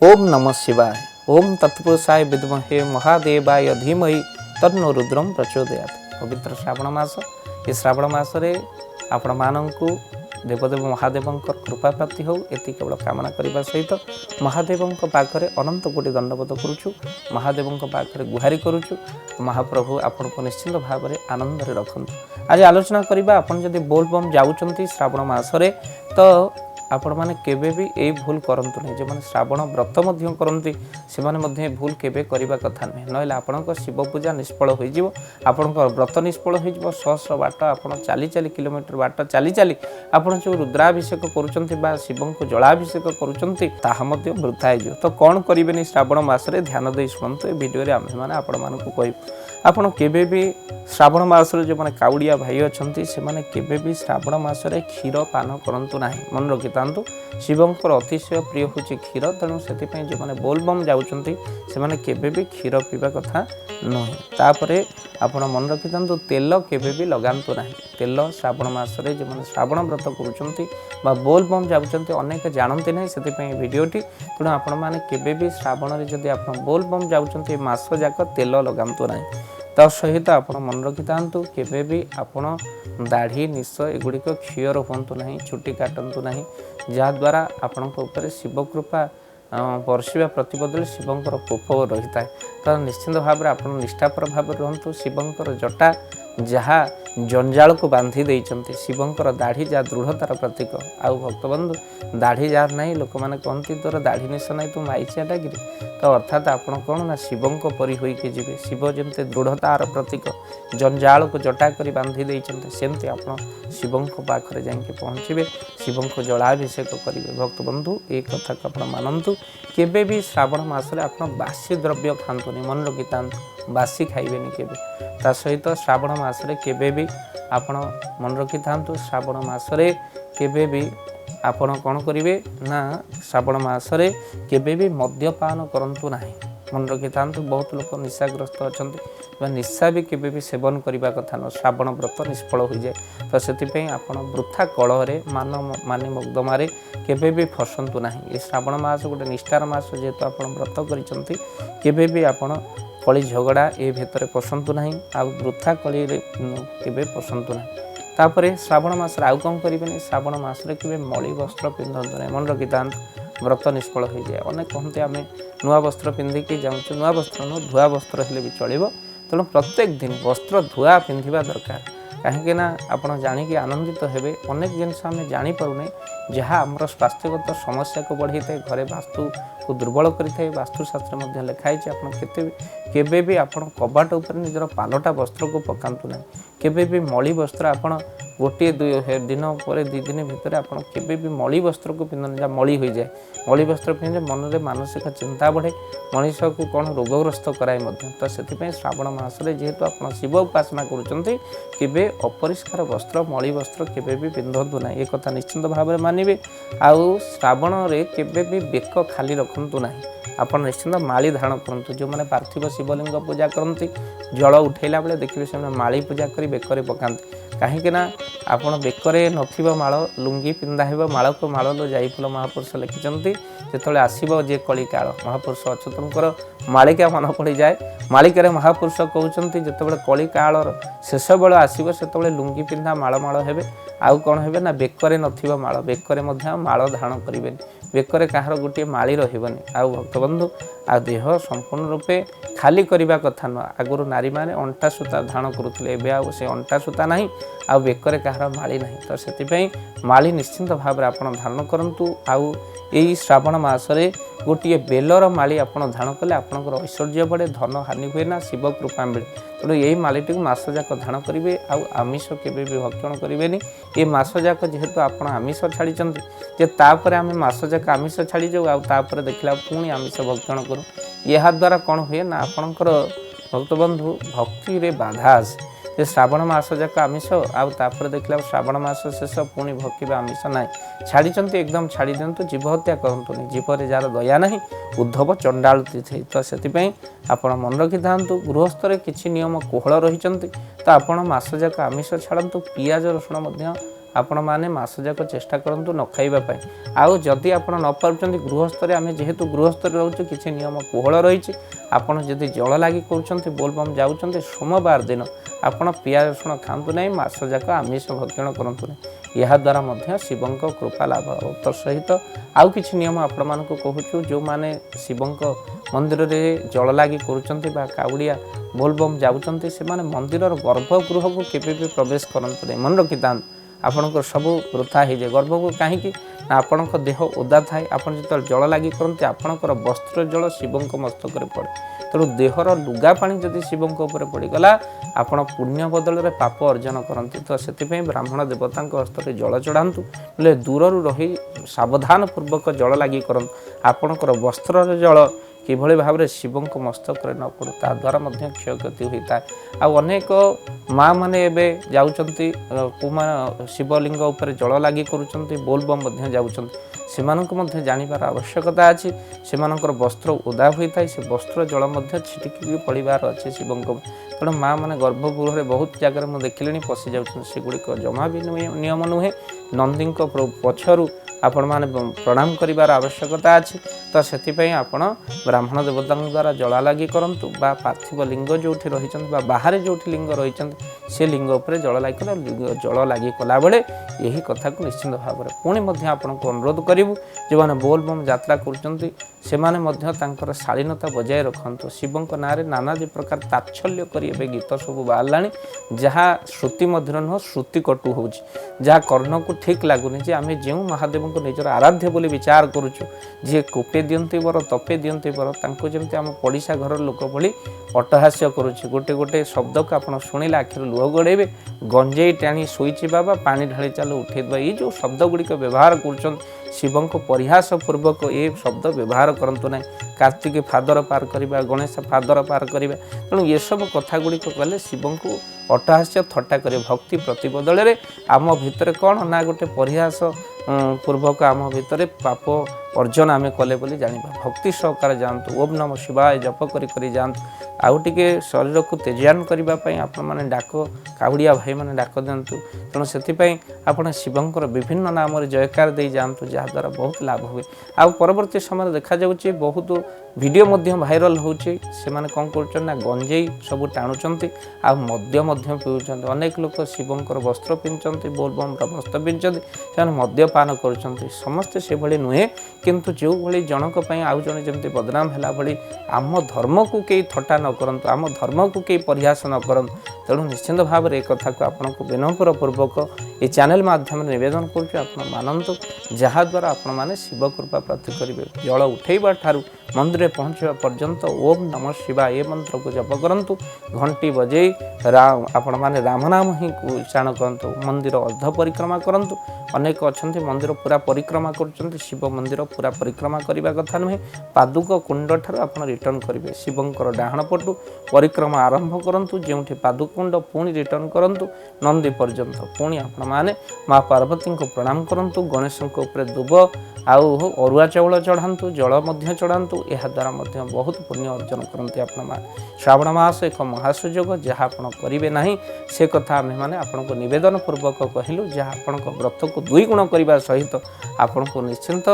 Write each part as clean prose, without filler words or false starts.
ओम नमः शिवाय। ओम तत्पुरुषाय विद्महे महादेवाय धीमहि तन्नो रुद्रम प्रचोदयात्। पवित्र श्रावण मास, ये श्रावण मासरे आपण मानंकु देवदेव महादेव कृपा प्राप्ति हो एति केवल कामना करने सहित महादेव पाखरे अनंत कोटि दंडवत करुचु, महादेव पाखरे गुहारी करुचु। महाप्रभु आपण को निश्चिंत भाव में आनंद रखु। आज आलोचना करबा आपण जदि बोलबम जाउचंती श्रावण मासरे तो आपण माने केबे भी ए भूल करंतु नहीं। जो माने श्रावण व्रत मध्य करंती से माने मध्य भूल केबे करिबा कथा नहीं, नहले आपणक शिव पूजा निष्फल होई जिवो, आपणक व्रत निष्फल होई जिवो। सहस्र बाट आपण चाली चाली किलोमीटर बाट चाली चाली आपण जो रुद्राभिषेक करूचंती बा शिवं को जलाभिषेक करूचंती ताहा मध्य वृथा हो जिवो। तो कोन करिबेनी श्रावण मासरे ध्यान देई सुनतो। ए वीडियो रे आमे माने आपण मानकु कहिबो, आपण केबे भी श्रावण मासरे जो माने काउडिया भाई अछंती से माने केबे भी श्रावण मासरे क्षीर पान करंतु नाही। मन रखितांतु शिवंकर अतिशय प्रिय होची क्षीर, तेणु सेति पई जो माने बोलबम जाउचंती से माने केबे भी क्षीर पीबा कथा नहीं। तापरे आपण मन रखितांतु तेल केबे भी लगांतु नाही। तेल श्रावण मासरे जो माने श्रावण व्रत करूचंती बा बोलबम जाउचंती अनेक जानंती नाही, सेति पई वीडियोटी। तेणु आपण माने केबे भी श्रावण रे जदि आपण बोलबम जाउचंती मास जाक तेल लगांतु नाही। ता सहित आपण मन रखितांतु केबे भी आपण दाढ़ी निश एगुड़िक क्षीयर होंतु नहीं, छुट्टी काटंतु नहीं, जहाद्वारा आपण ऊपर शिव कृपा बर्षिया प्रतिबदले शिवंकर कोप रही है। तो निश्चिंत भाव में आप निष्ठापर भाव रुहतु। शिवंकर जटा जहाँ जंजाल को बांधी देइचंती, शिवंकर दाढ़ी जहाँ दृढ़तार प्रतीक। आउ भक्तबंधु दाढ़ी जार नहीं, लोक मैंने कहती तोर दाढ़ी निश ना तू माइचियाटा कि, तो अर्थात आपण कौन ना शिवं परी होइके जीवे। शिव जमते दृढ़तार प्रतीक जंजाल को जटा कर बांधी देइचंती, सेमती आपण शिवं पाखरे जाके पहुँचे, शिवं को जलाभिषेक करेंगे। भक्तबंधु एक कथा को आप मानतु, केबे भी श्रावण मासरे आप बासी द्रव्य खातुनि, मन रखिता बासी खाइबेनि केबे। ता सहित श्रावण मासरे केबे भी आपण मन रखि थांतु, श्रावण मासरे केबे भी आपण कौन करेंगे ना, श्रावण मासरे केबे भी मद्यपान करंतु नाही। मन रखि थांतु, बहुत लोग निशाग्रस्त अच्छा, निशा भी केबे भी सेवन करने कथा न, श्रावण व्रत निष्फल हो जाए। तो से आपण वृथा कलहरे मानी मकदमारे केबे भी फसंतु नाही। ये श्रावण मास गोटे निष्ठार मास, जेहेतु आप व्रत करिसंती केबे भी आपण कली झगड़ा ए भितर पसंतु नहीं, आ वृथा कली केबे पसंतु नहीं। तापरे श्रावण मास आउ कौन करेंगे, श्रावण मासरे केबे मली वस्त्र पिंधतु नहीं। मन रखि व्रत निष्फल हो जाए। अनेक कहते आम नुआ वस्त्र पिंधिकी जाऊँ, नुआ वस्त्र नु धुआ वस्त्र हेले भी चलो। तेणु प्रत्येक दिन वस्त्र धुआ पिंधा दरकार, कहीं आपड़ जाणिकी आनंदित हेबे। अनेक जिनस आम जापरूने जहाँ आमर स्वास्थ्यगत समस्या को बढ़ी थाए, घरे वास्तु को दुर्बल करें। वास्तुशास्त्र में लिखाई केबे भी आपण कबाट उपर निजर पालटा वस्त्र को पकातु ना। केबे भी मली वस्त्र आपण गोटे दिन पर 2 दिन भितर आपण केबे भी मली वस्त्र को पिंधन, जहाँ मली हो जाए। मली वस्त्र पिंधे मन में मानसिक चिंता बढ़े, मनीष को कौन रोगग्रस्त कराए। तो से श्रावण मासरे जेहेतु आप शिव उपासना करुँचे, केबे अपरिष्कार वस्त्र मली वस्त्र केबे भी पिंधतु ना, ये कथा निश्चिंत भाव में मानिबे। आउ श्रावण रे केबे भी बेक खाली रखतु ना, आप निश्चिंत माली धारण करंतु। जो मैंने पार्थिव शिवलिंग पूजा करती जल उठेला बेले देखिए से माली पूजा कर बेकर पकाते, कहीं आपड़ बेकरे नथिबो माल लुंगी पिंधा हेबो। माल को माल जाइफल महापुरुष लिखिंट, जो आसो जे कली काल महापुरुष अच्युतंकर मालिका मन पड़ जाए। मालिकार महापुरुष कहते जिते कली काल शेष बेल आसो से लुंगी पिंधा माल माल हेबे। आउ कौन हेबे ना, बेकरे नथिबो माल, बेकरे माल धारण करेंगे, बेकरे कहार गोटे माली रही। आउ भक्तबंधु आ देह संपूर्ण रूपे खाली करने कथा नुह। आगुरी नारी मैंने अंटा सूता धारण करुले, एवं से अंटा सूता ना, आ बेकरे कहार माली ना। तो से माली निश्चिंत भाव में आप धारण करूँ। आउ यही श्रावण मासरे गोटे बेलर माली आप धारण कले आपंकर ऐश्वर्य बढ़े, धन हानि हुए ना, शिव कृपा मिले। तेणु यही मालीटी मास जाक धारण करेंगे। आमिष केबे भी भक्षण करेंगे। ये मास जाक जेहेतु आप आमिष छाड़ी जे तापर आम मास जाक आमिष छाड़ी जाऊ, आउे देखला पुणी आमिष भक्षण करूँ। यह द्वारा कौन हुए ना, आपणकर भक्तबंधु भक्ति रे बाधा आसे। जे श्रावण मास जाक आमिष, आउे देखला श्रावण मास शेष पुणी भक्ति आमिष ना छाड़ी, एकदम छाड़ी दिंतु। जीव हत्या करूँ, जीवन जार दया ना, उद्धव चंडाल तिथि। तो से आप मन रखि था, गृहस्थ किसी नियम कोहल रही, तो आप मास जाक आमिष छाड़ू। पियाज रसुण आपण मैंने मस जाक चेष्टा करूँ न खाइबापी आउ जदि आप न पार्टी गृहस्थ आम जेहेतु गृहस्थ रोचे किसी नियम कोहल रही आपड़ जदि जल लगी कर बोलबम जाऊँच सोमवार दिन आपड़ पियाज रसुण खातु ना मस जाक आमिष भक्षण करूँ या द्वारा शिव कृपा लाभ तो सहित आउ कि नियम आपण मानक कहूँ जो मैंने शिव मंदिर में जल लगी काउड़िया बोलबम जाऊँच से मंदिर गर्भगृह को केवे भी प्रवेश करते मन रखी था आपणकर सब वृथा हो जाए गर्भ को कहीं आपण देह ओदा थाए आप जो जल लगी करते आपणकर वस्त्र जल शिव मस्तक पड़े तेणु देहर लुगा पानी जदि शिव पड़गला आपण पुण्य बदल में पाप अर्जन करते तो से ब्राह्मण देवता हस्त में जल चढ़ातु बोले दूर रही सावधान पूर्वक जल लगी कर आपणकर वस्त्र जल किभली भाव में शिव मस्तक न पड़ू ता द्वारा क्षयक्षति होता है अनेक माँ मैंने जाऊँगी शिवलिंग उपर जल लगी करुँच बोलबम जाऊँच से जानिबार आवश्यकता अच्छी से वस्त्र ओदा होता है से वस्त्र जल छिटिकी पड़ार अच्छे शिव तेणु माँ मैंने गर्भगृह में बहुत जगह मुझे देखिले पशि जागुड़िक जमा भी नियम नुहे नंदी पछरू आपण मैंने प्रणाम करिवार आवश्यकता अच्छी तो से आपण ब्राह्मण देवता द्वारा जला लगी करूँ पार्थिव लिंग जो रही बाहर जो लिंग रही से लिंग उपर जल लगी जल लगी कला बेले यही कथा को निश्चिंत भाव में पुणी आपन को अनुरोध करूँ जो मैंने बोलबम यात्रा कर शालीनता बजाय रखु शिव ना नानादी प्रकार तात्सल्य कर गीत सब बाहर जहाँ श्रुति मध्य नुह श्रुति कटु हो जहाँ कर्ण को ठीक लगुनि आम जो महादेव को निजर आराध्य बोली विचार करुचु जी कोपे दियंती बर तपे दियंती बर तांको जमती आम पड़िशा घर लोक भली अट्टहास्य करुचे गोटे गोटे शब्द को आप शुणिले आखिर लुह गड़ेबे गंजेई टाणी शोची बाबा पानी ढाली चाल उठेदबा ये जो शब्द गुड़िक व्यवहार कर शिव को परिहास पूर्वक ये शब्द व्यवहार करतु ना कार्तिक फादर पार करवा गणेश फादर पार करवा तेणु ये सब कथा गुड़िक कले शिव को अट्टहास्य थट्टा करे भक्ति प्रति बदल में आम भितर कौन ना गोटे परिहास पूर्वक आम भितर पाप अर्जन आम कले बोली जानिबा भक्ति सहकार जातु ओम नमः शिवाय जप करी जातु आउ टिके शरीर को तेजान करने आपण मैंने डाक काउड़िया भाई मैंने डाक दिंतु तेणु से आप शिवंकर विभिन्न नाम जयकार दे जातु जहाद्वारा बहुत लाभ हुए आ परवर्ती समय देखा जाउछि बहुत वीडियो भाइराल होउछि से माने कौन कर गंजेई सब टाणुचंती आ मद्य पीउचंती अनेक लोक शिवंकर वस्त्र पिंधुचंती बोलबम वस्त्र पिंधुचंती से मद्यपान करुचंती समस्ते से भली नुहे किंतु जो भली जनक पई आउ जने जेमती बदनाम हैला भली आम धर्म को कई थट्टा न करंतु आम धर्म को कई परिहास न करंतु तेणु निश्चिंत भाव में एक कथा को आपको विनम्र पूर्वक ये चैनल माध्यम निवेदन कर मानतु जहाद्वारा आपण मैंने शिव कृपा प्राप्ति करेंगे जल उठेबा ठारू मंदिर पहुँचा पर्यंत ओम नमः शिवाय ये मंत्र को जप करंतु घंटी बजे आपण मैंने राम नाम ही उच्चारण करंतु मंदिर अर्ध परिक्रमा करंतु अनेक अच्छा मंदिर पूरा परिक्रमा कर शिव मंदिर पूरा परिक्रमा करने कथा नुहे पादुक कुंड ठार आप रिटर्न करेंगे शिवंकर डाहाण पटु परिक्रमा आरंभ करंतु जो पादुक कुंड पुणी रिटर्न करंतु नंदी पर्यंत पुणी आपण मैंने माँ पार्वती को प्रणाम करंतु गणेश उपर दुब आउ अरुआ चाउल चढ़ातु जल चढ़ातु यह द्वारा बहुत पुण्य अर्जन करते आपण श्रावण मास एक महासुयोग जहाँ आप करेंगे ना से कथा आम मैंने आपन को निवेदन पूर्वक कहलु जहाँ आपण व्रत को दुई गुण करने सहित आपण को निश्चिंत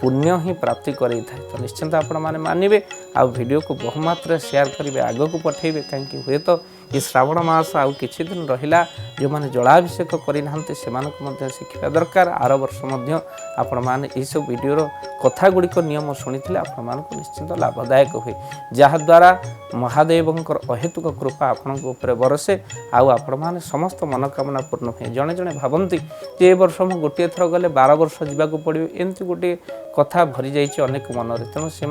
पुण्य ही प्राप्ति कराई तो निश्चिंत आपण मैंने मानवे आ वीडियो को बहुमात्रा शेयर करेंगे आग को पठेबे कहीं हुए तो ये श्रावण मास आउ किछि दिन रहिला जो माने जलाभिषेक करना से शिखा दरकार आर वर्ष आपण मैंने यह सब वीडियोर कथा गुड़िक नियम शुणी आपण मानक निश्चिंत लाभदायक हुए जहाद्वारा महादेव अहेतुक कृपा आपण बरसे आउ आपण मैंने समस्त मनोकामना पूर्ण हुए जड़े जड़े भावती जे वर्ष मुझे गोटे थर गले 12 वर्ष जावाक पड़ो एमती गोटे कथा भरी जाइए अनेक मन में तेणु से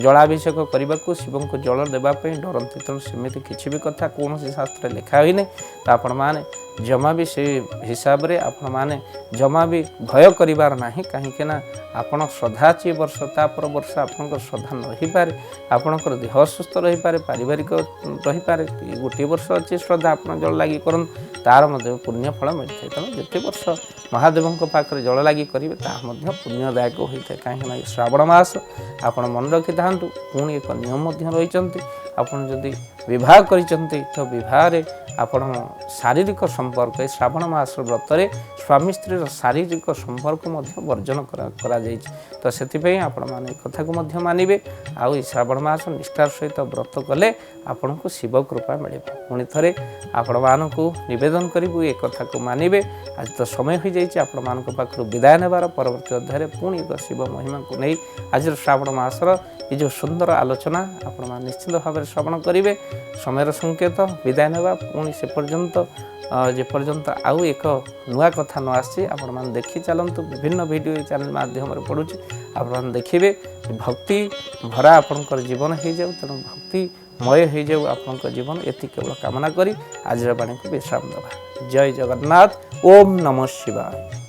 जलाभिषेक करने को शिव को जल देवाई डरती तेणु सेमती किसी भी कथा कौन शास्त्र लिखा हुई नहीं तो आपण मैंने जमा भी से हिसाब रे आपण मैंने जमा भी भय करिवार नाही कहीं ना आपण श्रद्धा अच्छी वर्ष तापर वर्ष आपंकर श्रद्धा रही पारे आपंकर देह सुस्थ रही पारे पारिवारिक रही पारे गोटे वर्ष अच्छी श्रद्धा आप जल लगी कर तार पुण्य फल मिलता है तेणु जिते वर्ष महादेव पाखे जल लगी करेंगे ताहा पुण्यदायक होता है कहीं श्रावण मास आपण मन रखी था पुणी एक नियम रही आपड़ जदि विवाह कर तो विवाह आपण शारीरिक संपर्क श्रावण मास व्रत ସ୍ୱାମୀ ସ୍ତ୍ରୀର ଶାରୀରିକ ସମ୍ପର୍କ ମଧ୍ୟ ବର୍ଜନ କରାଯାଇଛି। ତ ସେଥିପାଇଁ ଆପଣମାନେ ଏ କଥାକୁ ମଧ୍ୟ ମାନିବେ। ଆଉ ଏ ଶ୍ରାବଣ ମାସ ନିଷ୍ଠାର ସହିତ ବ୍ରତ କଲେ ଆପଣଙ୍କୁ ଶିବ କୃପା ମିଳିବ। ପୁଣି ଥରେ ଆପଣମାନଙ୍କୁ ନିବେଦନ କରିବୁ ଏ କଥାକୁ ମାନିବେ। ଆଜି ତ ସମୟ ହୋଇଯାଇଛି ଆପଣମାନଙ୍କ ପାଖରୁ ବିଦାୟ ନେବାର। ପରବର୍ତ୍ତୀ ଅଧ୍ୟାୟରେ ପୁଣି ଏକ ଶିବ ମହିମାକୁ ନେଇ ଆଜିର ଶ୍ରାବଣ ମାସର ଏ ଯେଉଁ ସୁନ୍ଦର ଆଲୋଚନା ଆପଣମାନେ ନିଶ୍ଚିତ ଭାବରେ ଶ୍ରବଣ କରିବେ। ସମୟର ସଂକେତ ବିଦାୟ ନେବା। ପୁଣି ସେ ପର୍ଯ୍ୟନ୍ତ ଯେପର୍ଯ୍ୟନ୍ତ ଆଉ ଏକ ନୂଆ କଥା ନ ଆସିଛି ଆପଣମାନେ ଦେଖି ଚାଲନ୍ତୁ। ବିଭିନ୍ନ ଭିଡ଼ିଓ ଏ ଚ୍ୟାନେଲ ମାଧ୍ୟମରେ ପଡ଼ୁଛି, ଆପଣମାନେ ଦେଖିବେ। ଭକ୍ତି ଭରା ଆପଣଙ୍କର ଜୀବନ ହୋଇଯାଉ, ତେଣୁ ଭକ୍ତିମୟ ହୋଇଯାଉ ଆପଣଙ୍କ ଜୀବନ, ଏତିକି କେବଳ କାମନା କରି ଆଜିର ବାଣୀକୁ ବିଶ୍ରାମ ଦେବା। ଜୟ ଜଗନ୍ନାଥ। ଓମ୍ ନମଃ ଶିବାୟ।